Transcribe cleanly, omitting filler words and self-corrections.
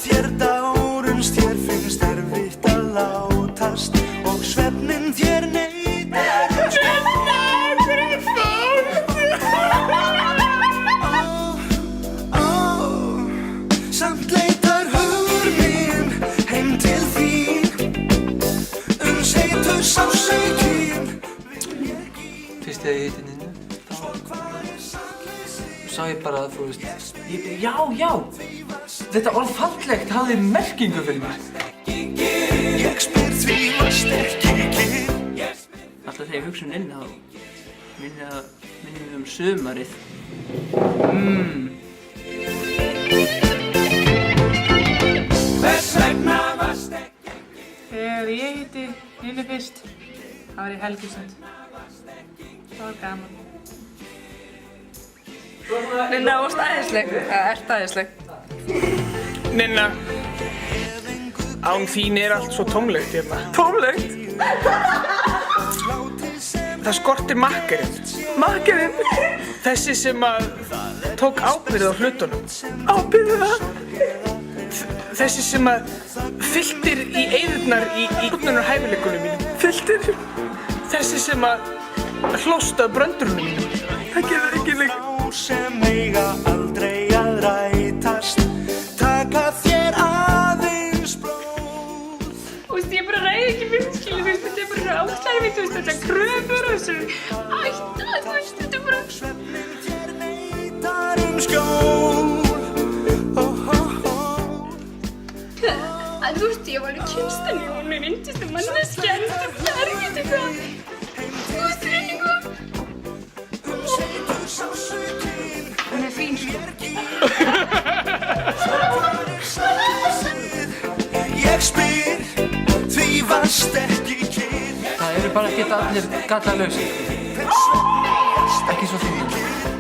þér dárumst, þér finnst erfitt að látast og svefnin þér neitar Samt leitar hugur minn heim til þín heitur sársaukinn Fyrst þegar ég hitti Ninnu, þá sá ég bara að þú veist, já, þetta orð fallegt hafði merkingu fyrir mér. Ég spyr því varst ekki kyrr Alltaf þegar ég hugsa Ninnu, þá minnir sumarið. Hvers vegna varst ekki Þegar ég hitti Ninnu fyrst, það var í Helgusund. Það var gaman. Ninna, þú varst æðisleg. Eða ert æðisleg. Ninna, án þín allt svo tómlegt hérna. Tómlegt? Það skortir makkerinn. Makkerinn? Þessi sem að tók ábyrgð á hlutunum. Ábyrgðina? Þessi sem að fylltir í eyðurnar í útnunarhæfileikunum mínum. Fylltir? Þessi sem að hlóst af bröndurunum mínum. Það gerði ekki lengur. sem eiga aldrei að rætast taka þér aðeins blóð Þú veist, ég bara ræði ekki myndskilu, þú veist, þetta er bara áslæmi, þú veist, þetta er kröfur og þessu ætta, þú veist, þetta er bara svefnin þér neitar skjól Þú veist, ég var í kynstunni og mér myndist manneskja, þetta er erfitt eitthvað Þú veist, eitthvað Hún er fín, sko Ég spyr því varst ekki kyrr Það eru bara ekkert allir gallalausir. Ekki svo þín.